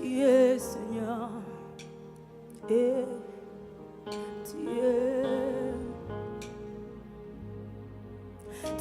Tu es Seigneur. Et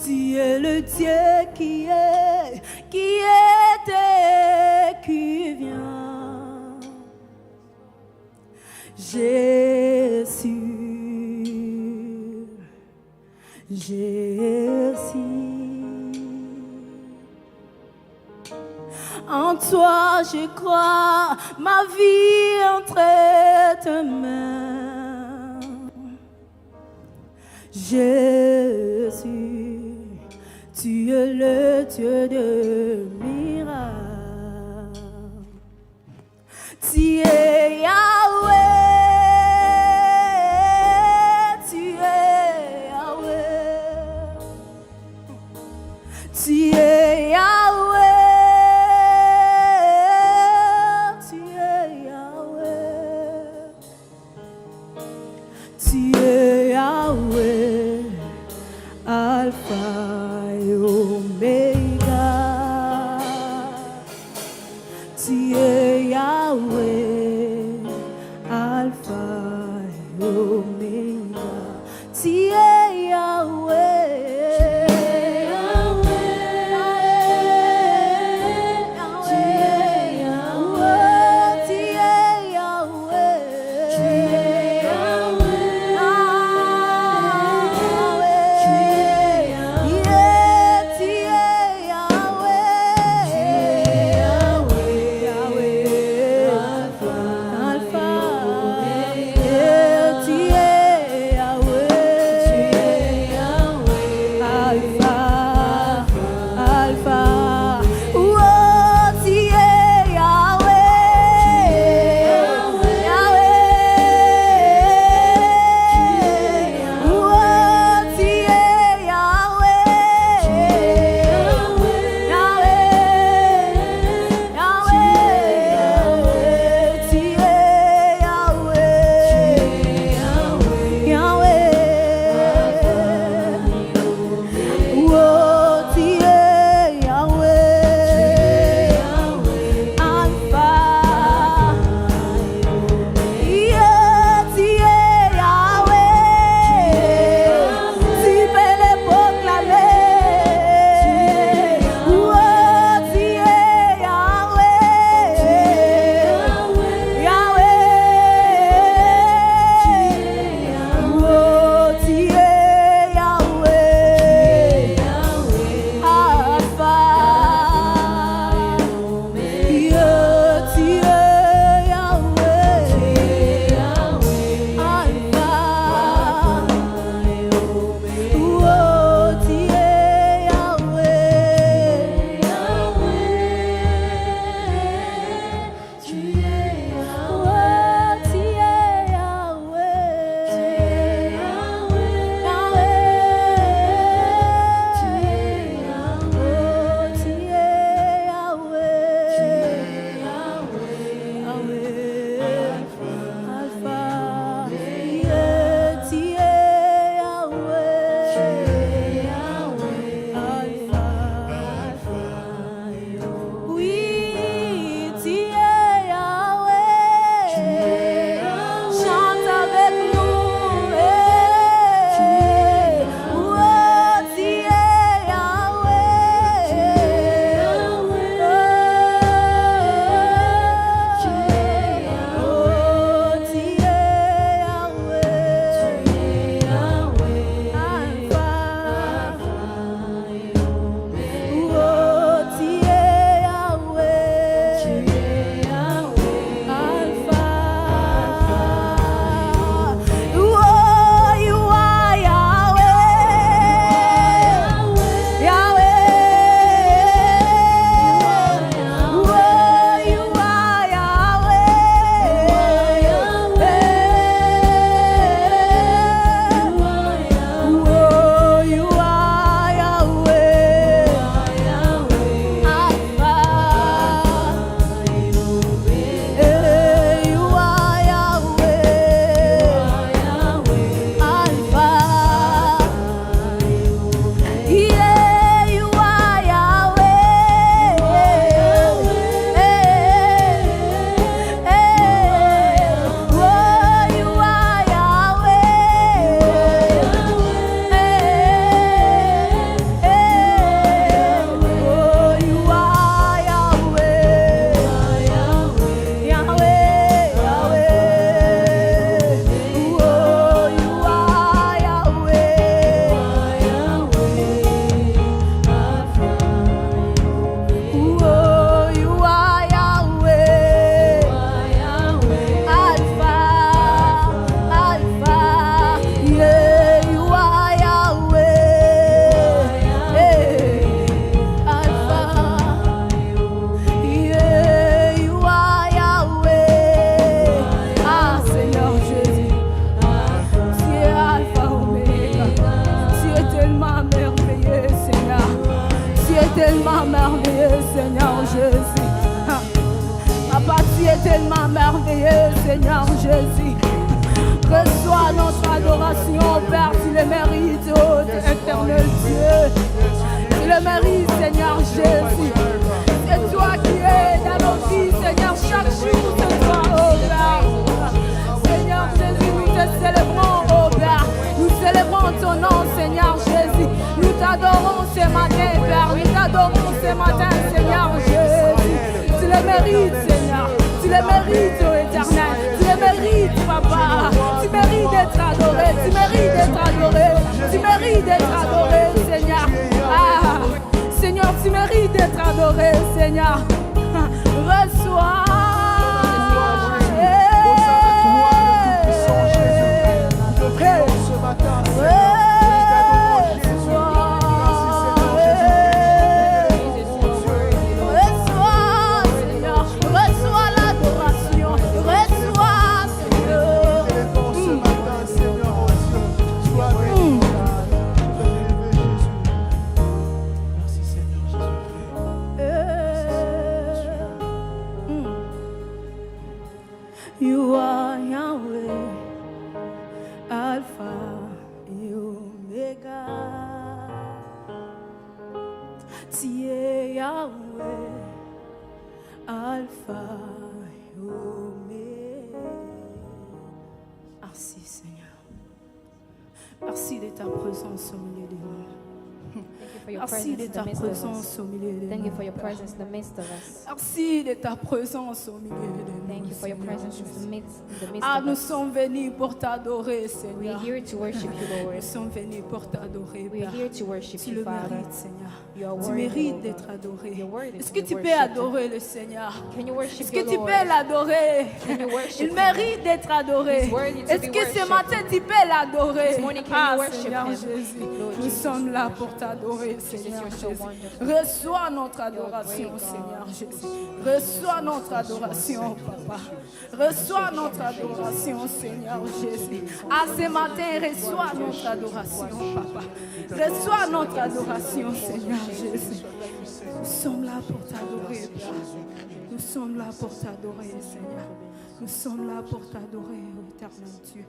tu es le Dieu qui était, qui vient. Jésus, en toi je crois, ma vie entre tes mains. Jésus, tu es le Dieu de miracles. Tu es Yahweh, tu es Yahweh, tu es Yahweh. Alpha et Omega, tu es Yahweh, Alpha et Omega, tu es Yahweh. Alpha est tellement merveilleux, Seigneur Jésus. Reçois notre adoration, Père, tu le mérites, oh éternel Dieu. Tu le mérites, Seigneur Jésus. C'est toi qui es dans nos vies, Seigneur, chaque jour, c'est toi, oh Père. Seigneur Jésus, nous te célébrons, oh Père. Nous célébrons ton nom, Seigneur Jésus. Nous t'adorons ce matin, Père. Nous t'adorons ce matin, Seigneur Jésus. Tu le mérites, Seigneur. Tu le mérites, oh éternel. Tu le mérites, Papa. Tu mérites d'être adoré. Tu mérites d'être adoré. Tu mérites d'être adoré, Seigneur. Ah, Seigneur, tu mérites d'être adoré, Seigneur. Reçois. You are Yahweh, Alpha et Omega. Tu es Yahweh, Alpha et Omega. Merci Seigneur. Merci de ta présence au milieu de nous. Merci de ta présence au milieu de nous. Thank you for your presence in the midst of us. Merci de ta présence au milieu de nous. Thank you for your presence in the midst Ah, of nous us. sommes venus pour t'adorer, We're Seigneur. here to worship you, Lord. Nous sommes venus pour t'adorer, We're Père. here to worship Tu you, le Father. mérites, Seigneur. You are Tu worthy, mérites Lord. d'être adoré. You're worthy Est-ce to que be tu peux worshipped. adorer le Seigneur? Can you worship Est-ce que your tu Lord? peux l'adorer? Can you worship Il him? mérite d'être adoré. He's worthy to Est-ce be que ce worshipped. matin tu peux l'adorer? This morning, can Ah, you worship Seigneur him? Jésus, Lord nous Jesus. sommes là pour t'adorer, Seigneur you're so Jésus. wonderful. Reçois notre adoration, great God. Seigneur Jésus. Reçois notre adoration, Papa. Reçois notre adoration, Seigneur Jésus. À ce matin, reçois notre adoration, Papa. Reçois notre adoration, Seigneur Jésus. Nous sommes là pour t'adorer, Père. Nous sommes là pour t'adorer, Seigneur. Nous sommes là pour t'adorer, ô éternel Dieu.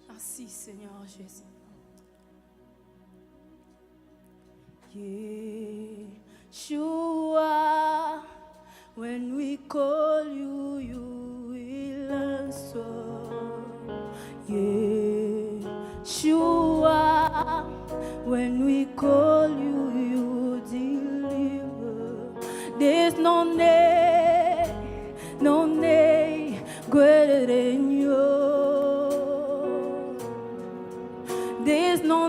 Merci, Seigneur Jésus. Yeshua, when we call you, you will answer. Yeshua, when we call you, you deliver. There's no name greater than yours. There's no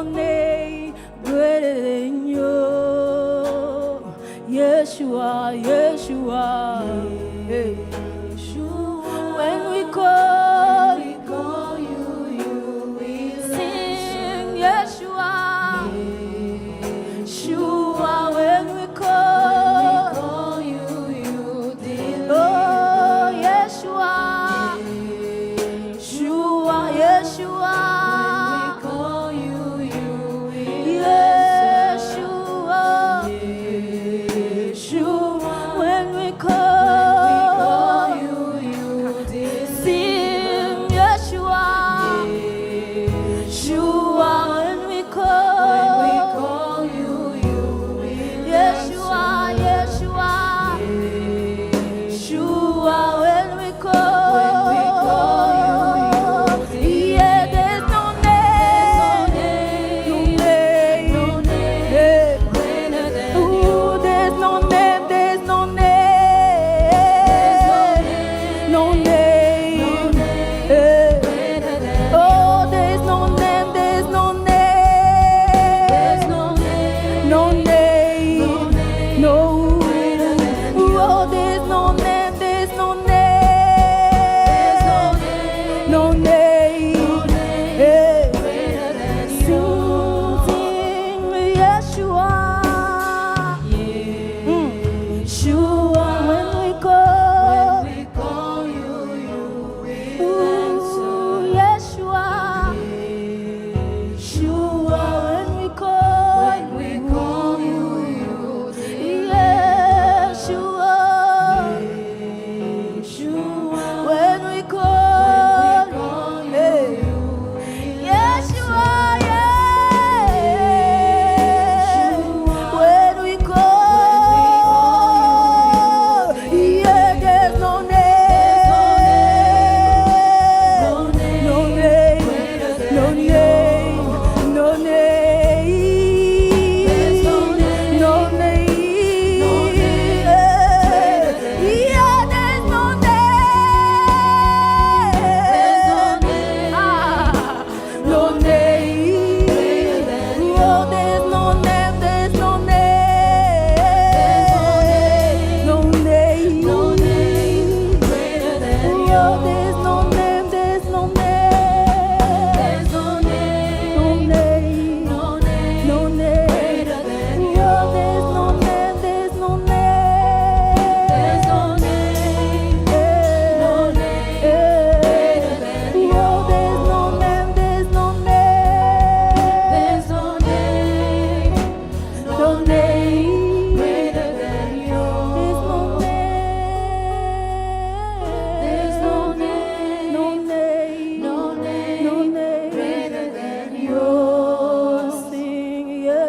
name greater than yours. Yeshua, Yeshua, Yeshua. When we call you, you will sing. Yeshua, Yeshua. When we call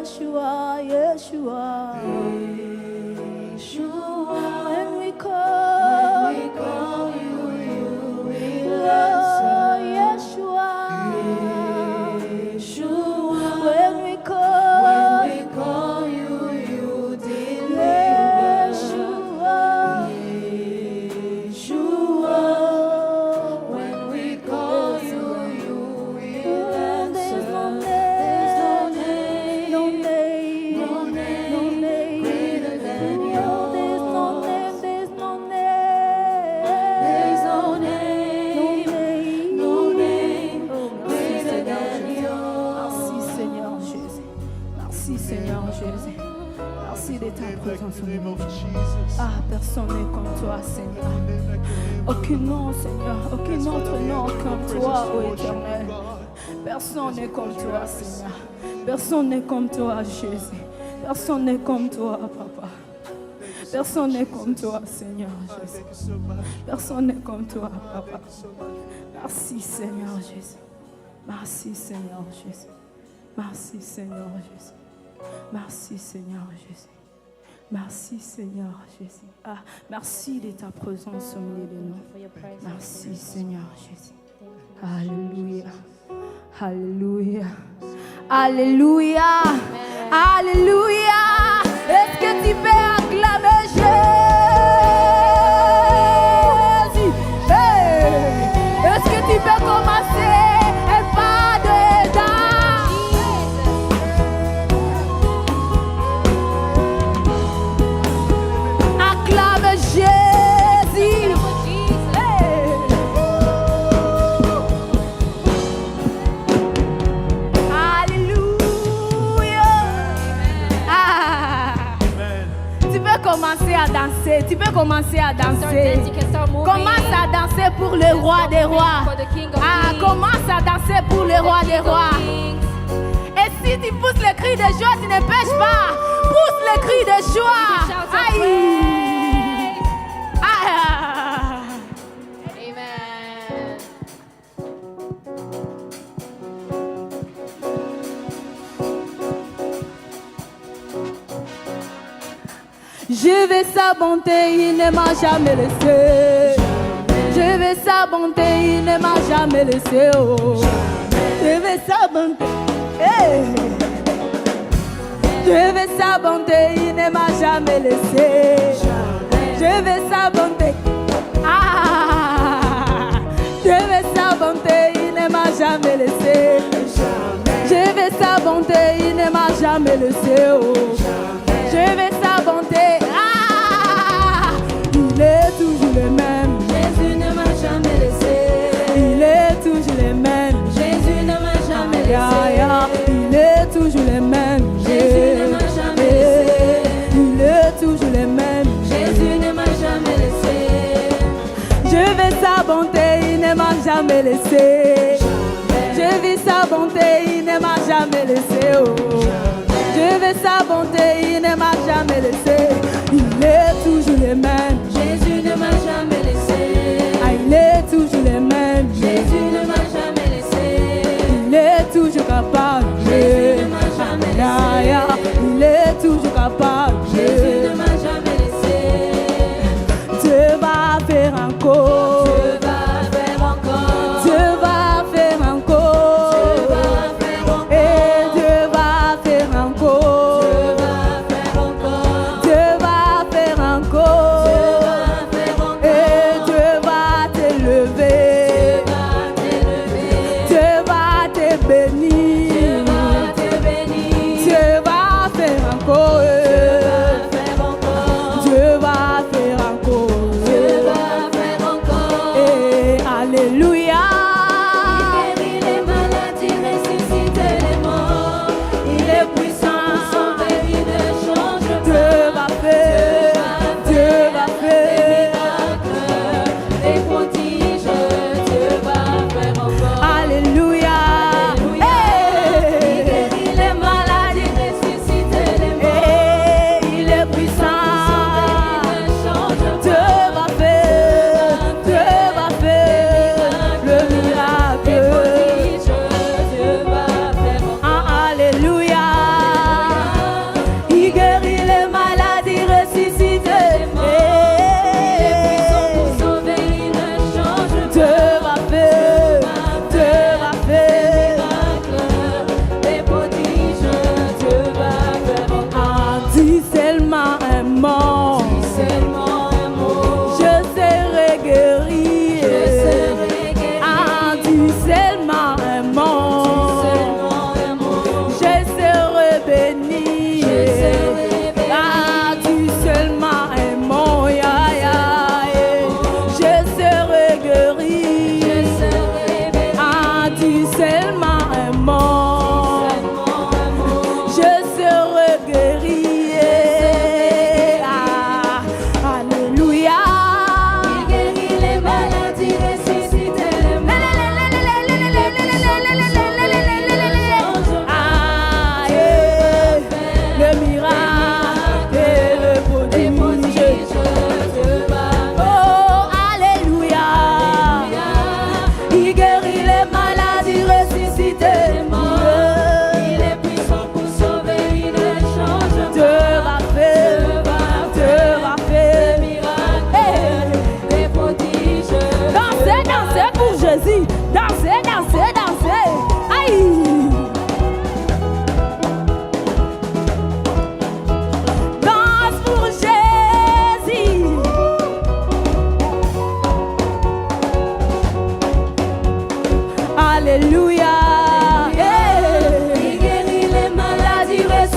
Yeshua, Yeshua. When we call you, you will answer. Yeshua. When we call you, you deliver. Yeshua. When we call you, you will answer. There's no name, no name, no name, no name greater than yours. There's no name, there's no name, there's no name, no name greater than yours. Merci Seigneur Jésus. Merci Seigneur Jésus. Merci de ta présence au milieu de nous. Ah, personne n'est comme toi, Seigneur. Aucun nom, Seigneur. Aucun autre nom comme toi, ô Éternel. Personne n'est comme toi, Seigneur. Personne n'est comme toi, Jésus. Personne n'est comme toi, Papa. Personne n'est comme toi, Seigneur Jésus. Personne n'est comme toi, Papa. Merci, Seigneur Jésus. Merci, Seigneur Jésus. Merci, Seigneur Jésus. Merci, Seigneur Jésus. Merci, Seigneur Jésus. Ah, merci de ta présence au milieu de nous. For your presence. Merci, Seigneur Jésus. Alléluia. Alléluia. Alléluia. Alléluia. Est-ce que tu peux acclamer Jésus? Hey. Est-ce que tu peux commencer un pas de danse? Acclame Jésus. Hey. Alléluia. Ah. Tu peux commencer à danser. Tu peux commencer à Start danser. dancing, you can start moving. Commence à danser pour le roi des rois. For the King of Ah, Kings. commence à danser pour le roi des rois. Et si tu pousses le cri de joie, tu ne pêches pas. Pousse le cri de joie. You can shout Aïe. praise. Ah. Amen. Je vais sa bonté, il ne m'a jamais laissé. Je vais sa bonté, il ne m'a jamais laissé. Oh. Je vais sa bonté. Hey. Je vais sa bonté, il ne m'a jamais laissé. Je vais sa bonté. Ah. Je vais sa bonté, il ne m'a jamais laissé. Je vais sa bonté, il ne m'a jamais laissé. Oh. Je vais sa bonté. Ah, il est toujours le même. Jésus ne m'a jamais laissé. Il est toujours le même. Jésus ne m'a jamais Ya, ya, laissé. il est toujours le même. Jésus ne m'a jamais laissé. Il est toujours le même. Jésus ne m'a jamais laissé. Je vais sa bonté, il ne m'a jamais laissé. Je vis sa bonté, il ne m'a jamais laissé. Oh. Je vais sa bonté, il ne m'a jamais laissé. Il est toujours le même. Jésus ne m'a jamais laissé. Ah, il est toujours le même. Jésus ne m'a jamais laissé. Il est toujours capable. Jésus ne m'a jamais Ya, ya, laissé. il est toujours capable. Jésus ne m'a jamais laissé. Dieu va faire encore. Dieu va faire encore. Dieu va faire encore. Dieu va faire encore. Et Dieu va faire encore. Dieu va faire encore. Dieu va faire encore. Dieu va faire encore. Et Dieu va t'élever. Dieu va t'élever. Dieu va te bénir. Dieu va te bénir. Dieu va faire encore.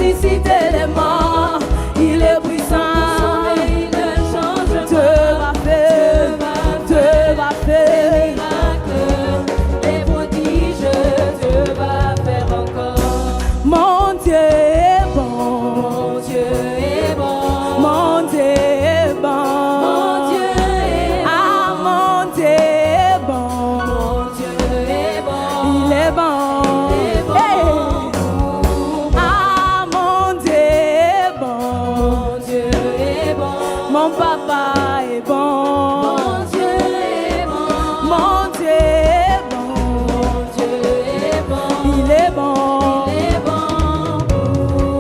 ressusciter les morts. Il est puissant. Il ne change Dieu va faire, Dieu va faire. des prodiges, Dieu va faire encore. Mon Dieu est bon, Mon Dieu est bon. mon Dieu est bon. Mon Dieu est bon. Ah, mon Dieu est bon, Mon Dieu est bon. il est bon. Il est bon. Hey. Ah, mon Dieu est bon, Mon Dieu est bon. mon papa est bon. Mon Dieu est bon. Mon Dieu est bon, Mon Dieu est bon. il est bon. Il est bon.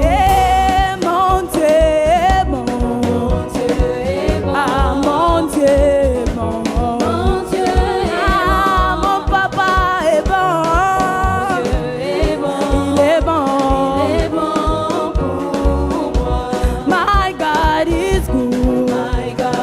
Eh, mon Dieu est bon. Mon Dieu est bon. Ah, mon Dieu est bon. Mon Dieu est Ah, mon papa est bon. Dieu est bon. Il est bon. Il est bon pour moi. My God is good. My God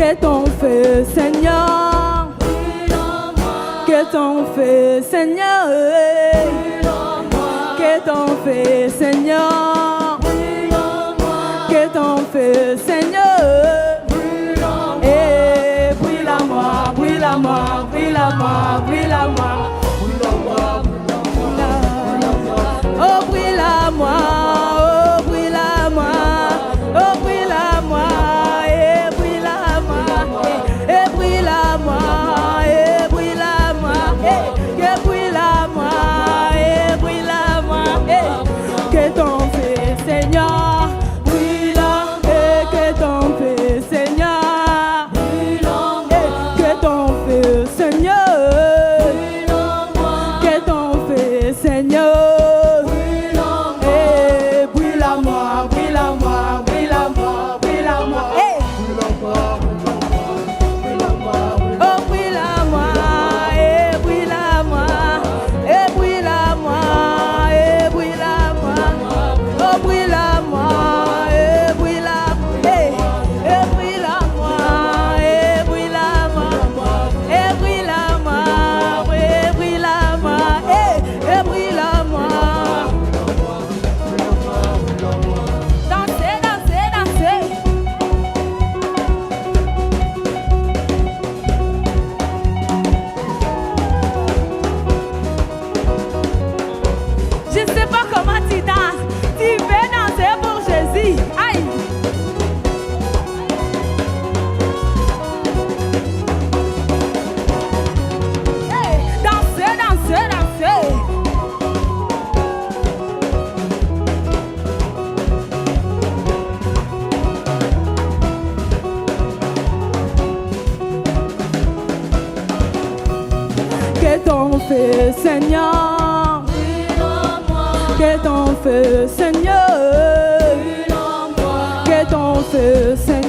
Que ton feu, Seigneur. Que ton feu, Seigneur. Que ton feu, Seigneur. Que ton feu, Seigneur. Et brûle-moi, brûle-moi, brûle-moi, brûle-moi. Oh, brûle-moi, oh, brûle-moi, oh, brûle-moi, et brûle-moi, et brûle-moi, et brûle-moi, et brûle-moi, et brûle-moi, que ton feu, Seigneur, brûle, et que ton feu, Seigneur, que ton feu, Seigneur, que ton feu, Seigneur. Que ton feu, Seigneur, que ton feu, Seigneur, que ton feu, Seigneur.